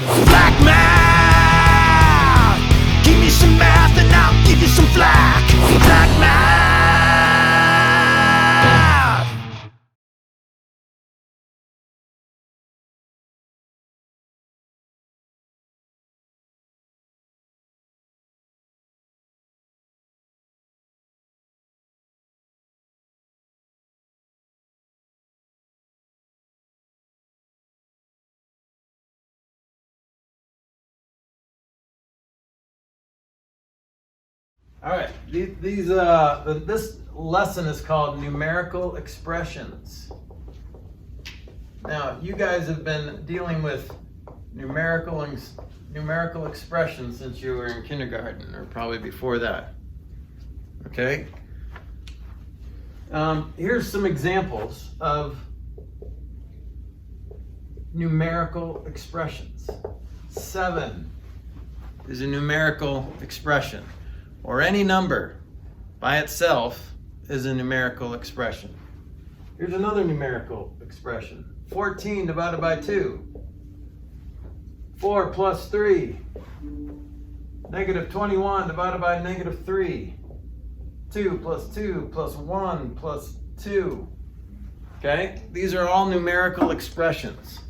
Flack math! Give me some math and I'll give you some flack. Flack math! All right, this lesson is called Numerical Expressions. Now, you guys have been dealing with numerical expressions since you were in kindergarten, or probably before that. Okay? Here's some examples of numerical expressions. 7 is a numerical expression. Or any number by itself is a numerical expression. Here's another numerical expression. 14 divided by 2. 4 plus 3. Negative 21 divided by negative 3. 2 plus 2 plus 1 plus 2. Okay? These are all numerical expressions.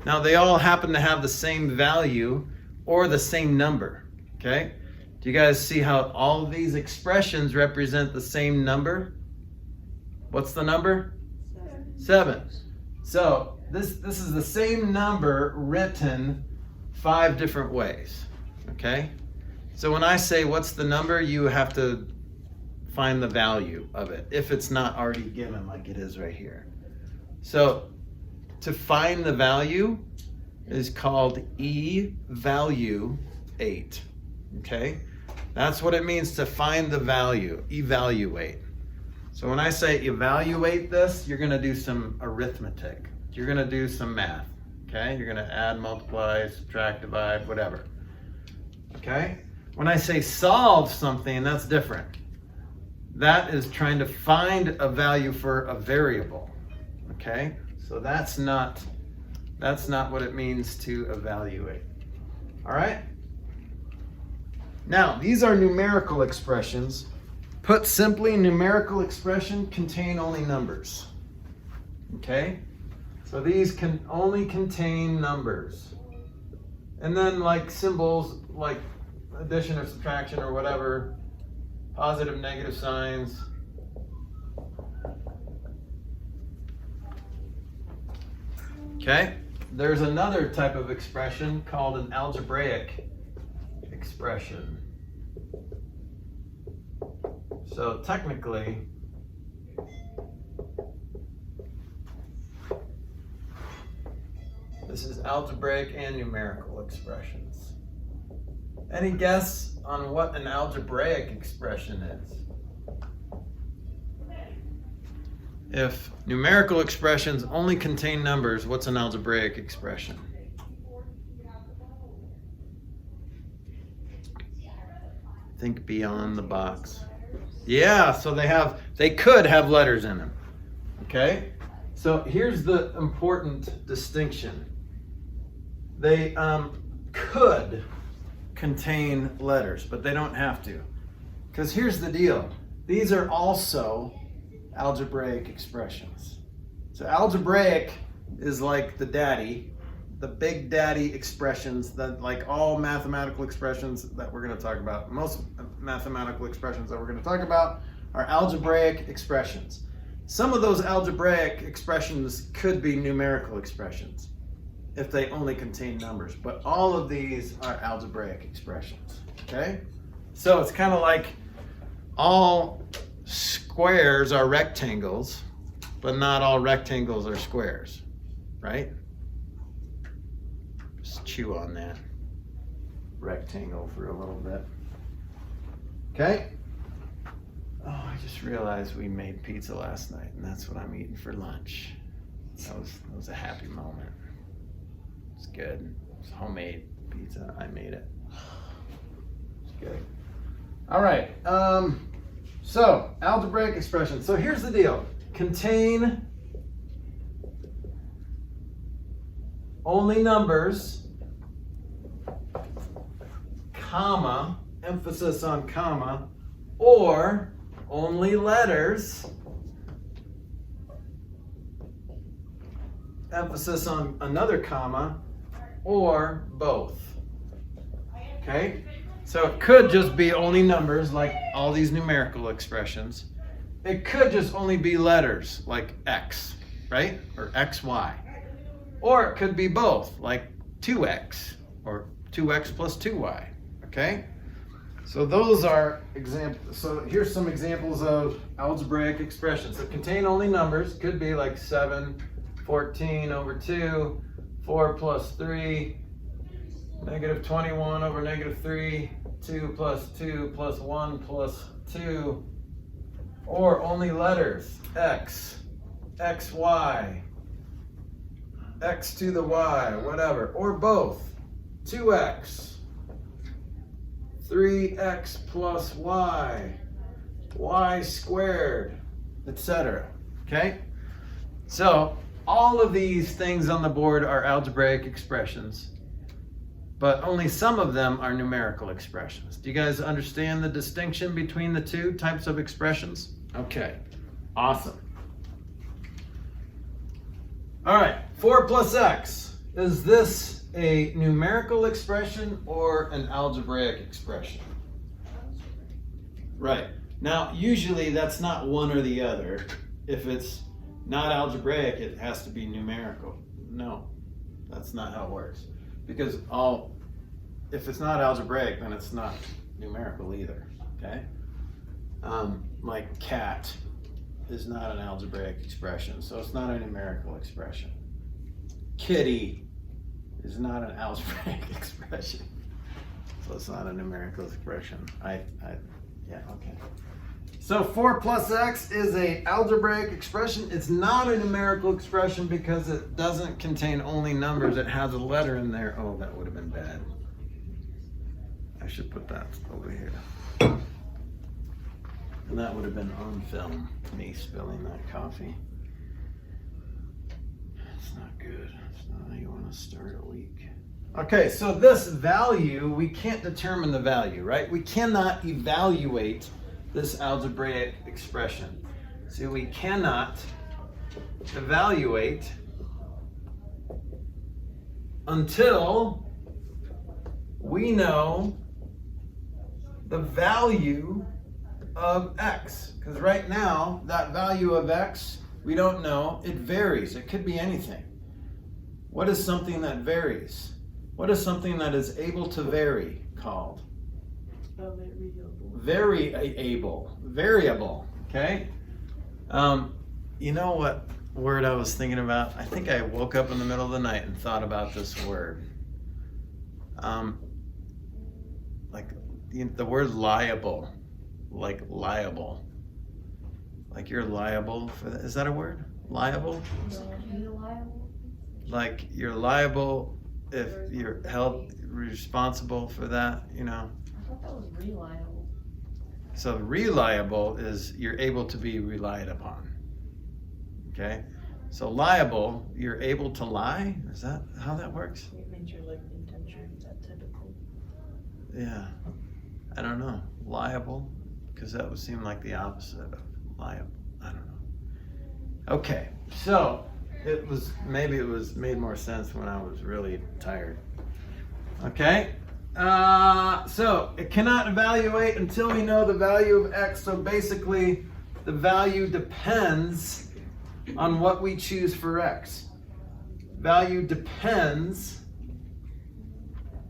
Now they all happen to have the same value or the same number. Okay? Do you guys see how all of these expressions represent the same number? What's the number? 7. So this is the same number written 5 different ways. Okay? So when I say what's the number, you have to find the value of it if it's not already given like it is right here. So to find the value is called evaluate. Okay? That's what it means to find the value, evaluate. So when I say evaluate this, you're going to do some arithmetic. You're going to do some math. Okay? You're going to add, multiply, subtract, divide, whatever. Okay? When I say solve something, that's different. That is trying to find a value for a variable. Okay? So that's not what it means to evaluate. All right? Now, these are numerical expressions. Put simply, numerical expression contain only numbers. Okay? So these can only contain numbers. And then like symbols like addition or subtraction or whatever, positive, negative signs. Okay? There's another type of expression called an algebraic expression. So technically, this is algebraic and numerical expressions. Any guess on what an algebraic expression is? If numerical expressions only contain numbers, what's an algebraic expression? Think beyond the box. Yeah, so they could have letters in them. Okay? So here's the important distinction. They could contain letters, but they don't have to. Because here's the deal. These are also algebraic expressions. So algebraic is like the daddy, the big daddy expressions that, like all mathematical expressions that we're going to talk about, most mathematical expressions that we're going to talk about are algebraic expressions. Some of those algebraic expressions could be numerical expressions if they only contain numbers, but all of these are algebraic expressions. Okay? So it's kind of like all squares are rectangles, but not all rectangles are squares, right? Just chew on that rectangle for a little bit. Okay? Oh, I just realized we made pizza last night, and that's what I'm eating for lunch. That was a happy moment. It's good. It's homemade pizza. I made it. It's good. All right. So algebraic expressions. So here's the deal. Contain only numbers comma, emphasis on comma, or only letters, emphasis on another comma, or both. Okay? So it could just be only numbers, like all these numerical expressions. It could just only be letters, like x, right? Or xy. Or it could be both, like 2x, or 2x plus 2y. Okay? So those are examples. So here's some examples of algebraic expressions that contain only numbers. Could be like 7, 14 over 2, 4 plus 3, negative 21 over negative 3, 2 plus 2 plus 1 plus 2, or only letters, x, xy, x to the y, whatever, or both, 2x, 3x plus y, y squared, etc. Okay? So all of these things on the board are algebraic expressions, but only some of them are numerical expressions. Do you guys understand the distinction between the two types of expressions? Okay, awesome. All right, 4 plus x. Is this a numerical expression or an algebraic expression? Right. Now, usually that's not one or the other. If it's not algebraic, it has to be numerical. No, that's not how it works. Because if it's not algebraic, then it's not numerical either, okay? Like cat is not an algebraic expression, so it's not a numerical expression. Kitty is not an algebraic expression, so it's not a numerical expression. Yeah, okay. So 4 plus x is a algebraic expression. It's not a numerical expression because it doesn't contain only numbers. It has a letter in there. Oh, that would have been bad. I should put that over here. And that would have been on film, me spilling that coffee. It's not good. It's not how you want to start a week. Okay, so this value, we can't determine the value, right? We cannot evaluate this algebraic expression. See, we cannot evaluate until we know the value of x. Because right now, that value of x, we don't know. It varies. It could be anything. What is something that varies? What is something that is able to vary called? Variable, okay? You know what word I was thinking about? I think I woke up in the middle of the night and thought about this word. Like the word liable, like liable. Like you're liable for that. Is that a word? Liable? Like you're liable if you're held responsible for that, you know? I thought that was reliable. So reliable is you're able to be relied upon. Okay? So liable, you're able to lie? Is that how that works? It means you're like indentured, that type of thing. Yeah. I don't know. Liable? Because that would seem like the opposite of liable. I don't know. Okay. So maybe it was made more sense when I was really tired. Okay? So it cannot evaluate until we know the value of x. So basically, the value depends on what we choose for x. Value depends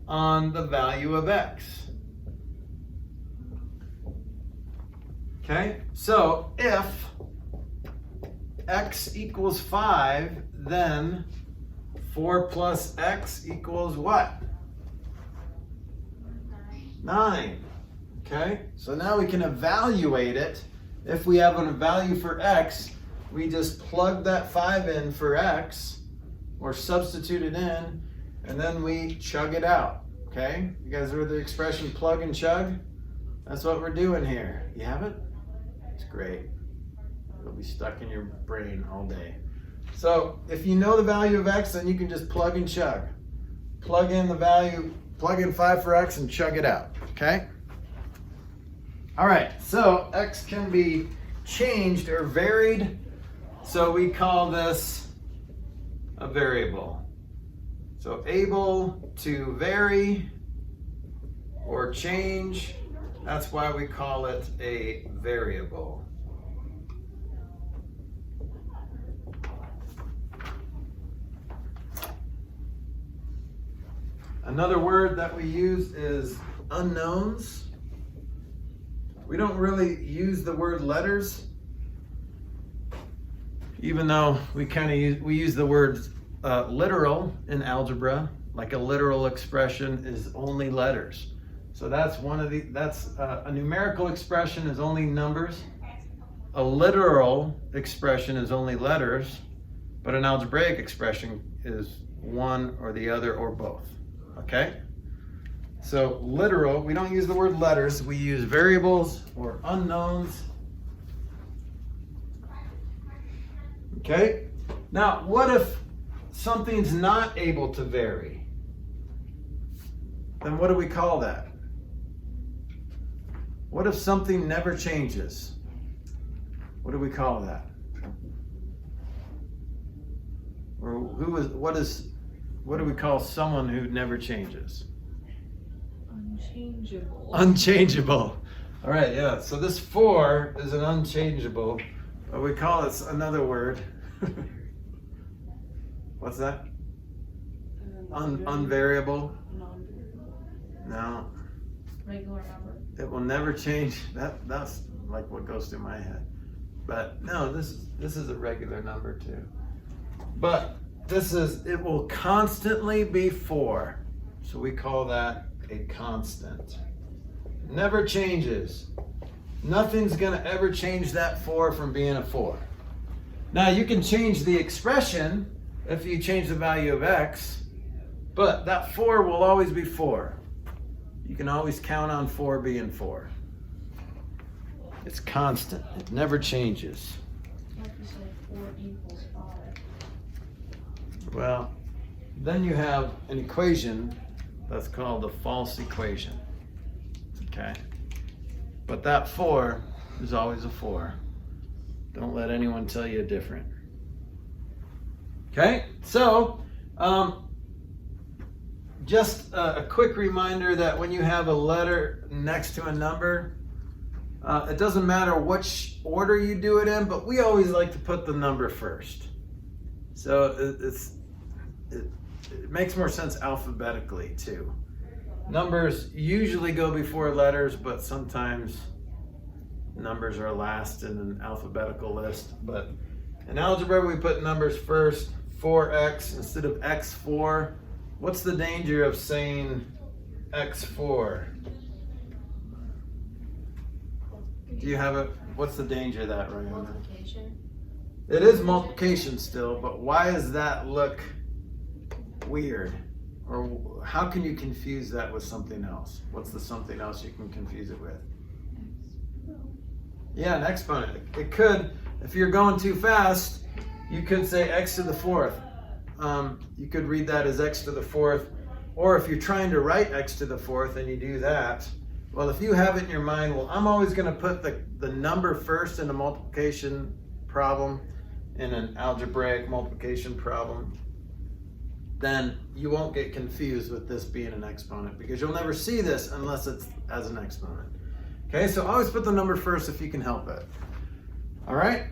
on the value of x. Okay? So if x equals 5, then 4 plus x equals what? 9. Okay? So now we can evaluate it. If we have a value for x, we just plug that 5 in for x, or substitute it in, and then we chug it out. Okay? You guys heard the expression plug and chug? That's what we're doing here. You have it? It's great. It'll be stuck in your brain all day. So if you know the value of x, then you can just plug and chug. Plug in the value, plug in 5 for x and chug it out, okay? All right, so x can be changed or varied, so we call this a variable. So able to vary or change, that's why we call it a variable. Another word that we use is unknowns. We don't really use the word letters, even though we use the word literal in algebra. Like a literal expression is only letters. So that's a numerical expression is only numbers. A literal expression is only letters, but an algebraic expression is one or the other or both. Okay? So literal, we don't use the word letters, we use variables or unknowns. Okay? Now, what if something's not able to vary? Then what do we call that? What if something never changes? What do we call that? Or what do we call someone who never changes? Unchangeable. Unchangeable. All right, yeah. So this 4 is an unchangeable, but we call it another word. What's that? Unvariable? Non-variable. No. Regular number. It will never change. That's like what goes through my head. But no, this is a regular number too. But it will constantly be 4. So we call that a constant. Never changes. Nothing's going to ever change that 4 from being a 4. Now you can change the expression if you change the value of x, but that 4 will always be 4. You can always count on 4 being 4. It's constant. It never changes. Like you say, 4 equals 5. Well, then you have an equation that's called a false equation. Okay? But that 4 is always a 4. Don't let anyone tell you different. Okay? So, just a quick reminder that when you have a letter next to a number, it doesn't matter which order you do it in, but we always like to put the number first. So it makes more sense alphabetically too. Numbers usually go before letters, but sometimes numbers are last in an alphabetical list. But in algebra, we put numbers first. 4x instead of x4. What's the danger of saying x4? Do you have what's the danger of that, Ryan? Multiplication. It is multiplication still, but why does that look weird? Or how can you confuse that with something else? What's the something else you can confuse it with? Yeah, an exponent. It could, if you're going too fast, you could say x to the 4th. You could read that as x to the 4th. Or if you're trying to write x to the 4th and you do that, well, if you have it in your mind, well, I'm always going to put the number first in a multiplication problem, in an algebraic multiplication problem, then you won't get confused with this being an exponent, because you'll never see this unless it's as an exponent. Okay, so always put the number first if you can help it. All right?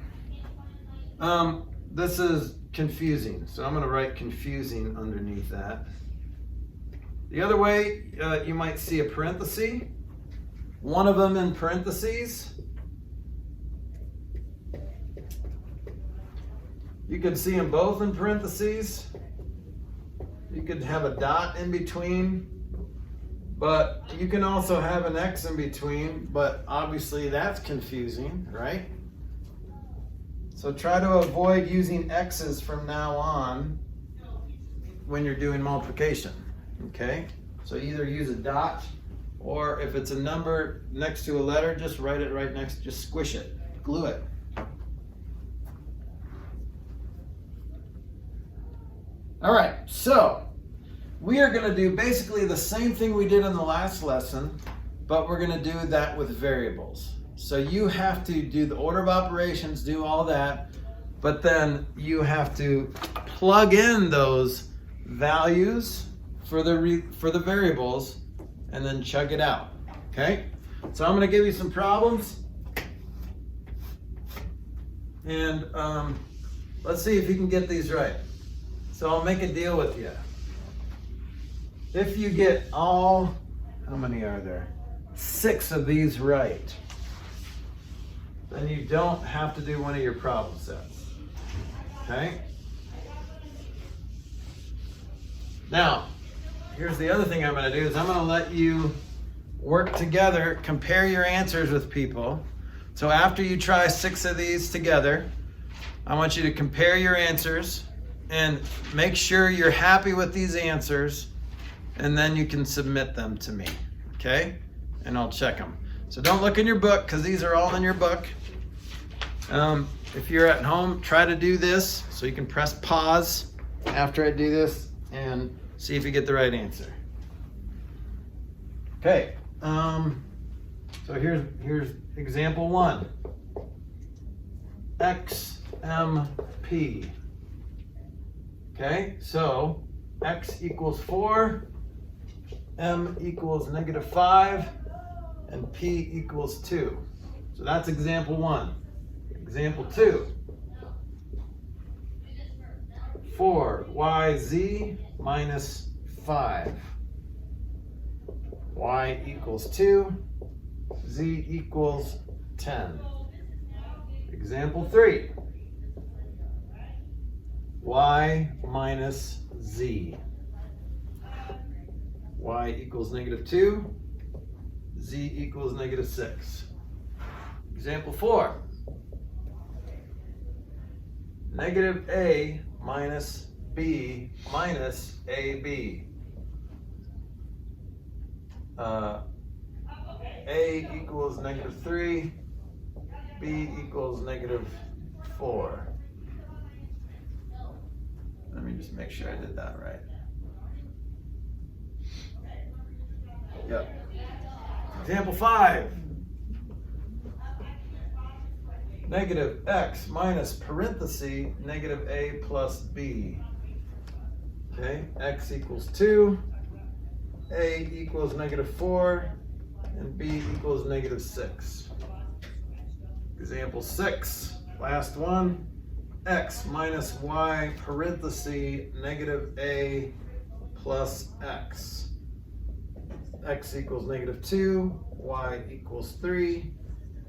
This is confusing, so I'm going to write confusing underneath that. The other way, you might see a parenthesis. One of them in parentheses. You could see them both in parentheses. You could have a dot in between, but you can also have an X in between, but obviously that's confusing, right? So try to avoid using X's from now on when you're doing multiplication, okay? So either use a dot, or if it's a number next to a letter, just write it right next, just squish it, glue it. All right, so we are going to do basically the same thing we did in the last lesson, but we're going to do that with variables. So you have to do the order of operations, do all that, but then you have to plug in those values for the variables and then chug it out. Okay? So I'm going to give you some problems, and let's see if you can get these right. So I'll make a deal with you. If you get all, how many are there? 6 of these right, then you don't have to do one of your problem sets. Okay? Now, here's the other thing I'm going to do is I'm going to let you work together, compare your answers with people. So after you try 6 of these together, I want you to compare your answers and make sure you're happy with these answers, and then you can submit them to me, okay? And I'll check them. So don't look in your book, because these are all in your book. If you're at home, try to do this, so you can press pause after I do this and see if you get the right answer. Okay, so here's example 1. XMP. Okay, so X equals 4, M equals -5, and P equals 2. So that's example 1. Example 2. 4YZ minus 5. Y equals 2, Z equals 10. Example 3. Y minus Z. Y equals -2, Z equals -6. Example 4. -A minus B minus AB. A equals -3, B equals -4. Let me just make sure I did that right. Yep. Example 5. -x minus parenthesis -a plus b. Okay, x equals 2, a equals -4, and b equals -6. Example 6, last one. X minus y parenthesis -a plus x. X equals -2, y equals 3,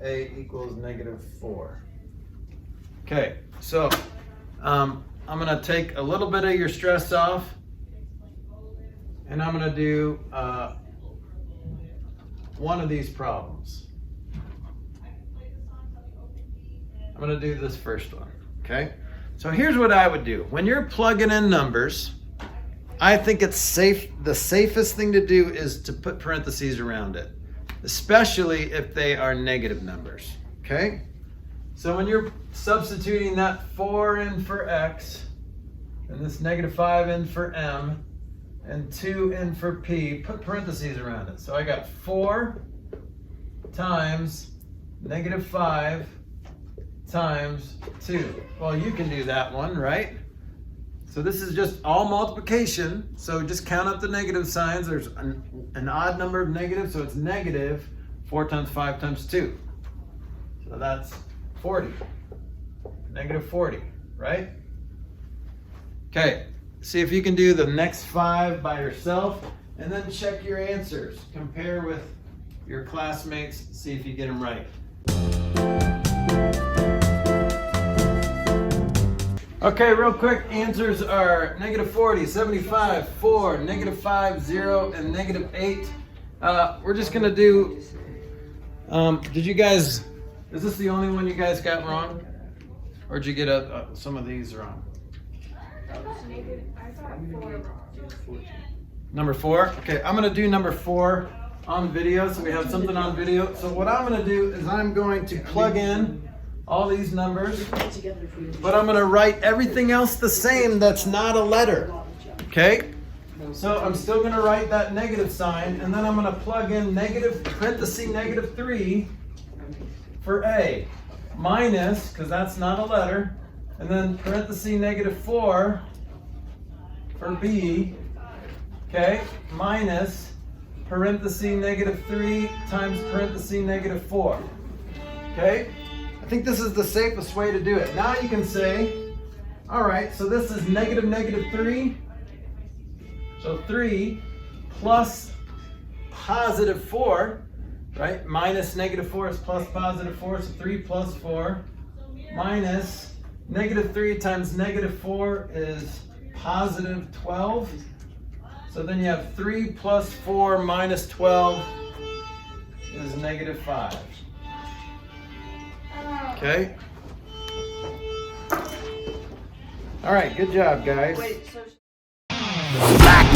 a equals -4. Okay, so I'm going to take a little bit of your stress off, and I'm going to do one of these problems. I'm going to do this first one, okay? So here's what I would do. When you're plugging in numbers, I think it's safe. The safest thing to do is to put parentheses around it, especially if they are negative numbers, okay? So when you're substituting that 4 in for x, and this -5 in for m, and 2 in for p, put parentheses around it. So I got 4 times -5 times 2. Well, you can do that one, right? So this is just all multiplication. So just count up the negative signs. There's an odd number of negatives, so it's -4 times 5 times 2. So that's 40. -40, right? Okay, see if you can do the next 5 by yourself, and then check your answers. Compare with your classmates, see if you get them right. Okay, real quick, answers are -40, 75, 4, -5, 0, and -8. We're just gonna do, did you guys, is this the only one you guys got wrong? Or did you get some of these wrong? I got 4 wrong. Number 4? Okay, I'm gonna do number 4 on video, so we have something on video. So what I'm gonna do is I'm going to plug in all these numbers, but I'm going to write everything else the same that's not a letter, okay? So I'm still going to write that negative sign, and then I'm going to plug in negative, parenthesis negative 3 for A, minus, because that's not a letter, and then parenthesis negative 4 for B, okay, minus parenthesis negative 3 times parenthesis negative 4, okay? I think this is the safest way to do it. Now you can say, all right, so this is negative negative 3, so 3 plus positive 4, right? Minus negative 4 is plus positive 4, so 3 plus 4 minus negative 3 times negative 4 is positive 12. So then you have 3 plus 4 minus 12 is negative 5. Okay? All right, good job, guys. Wait, so Flack!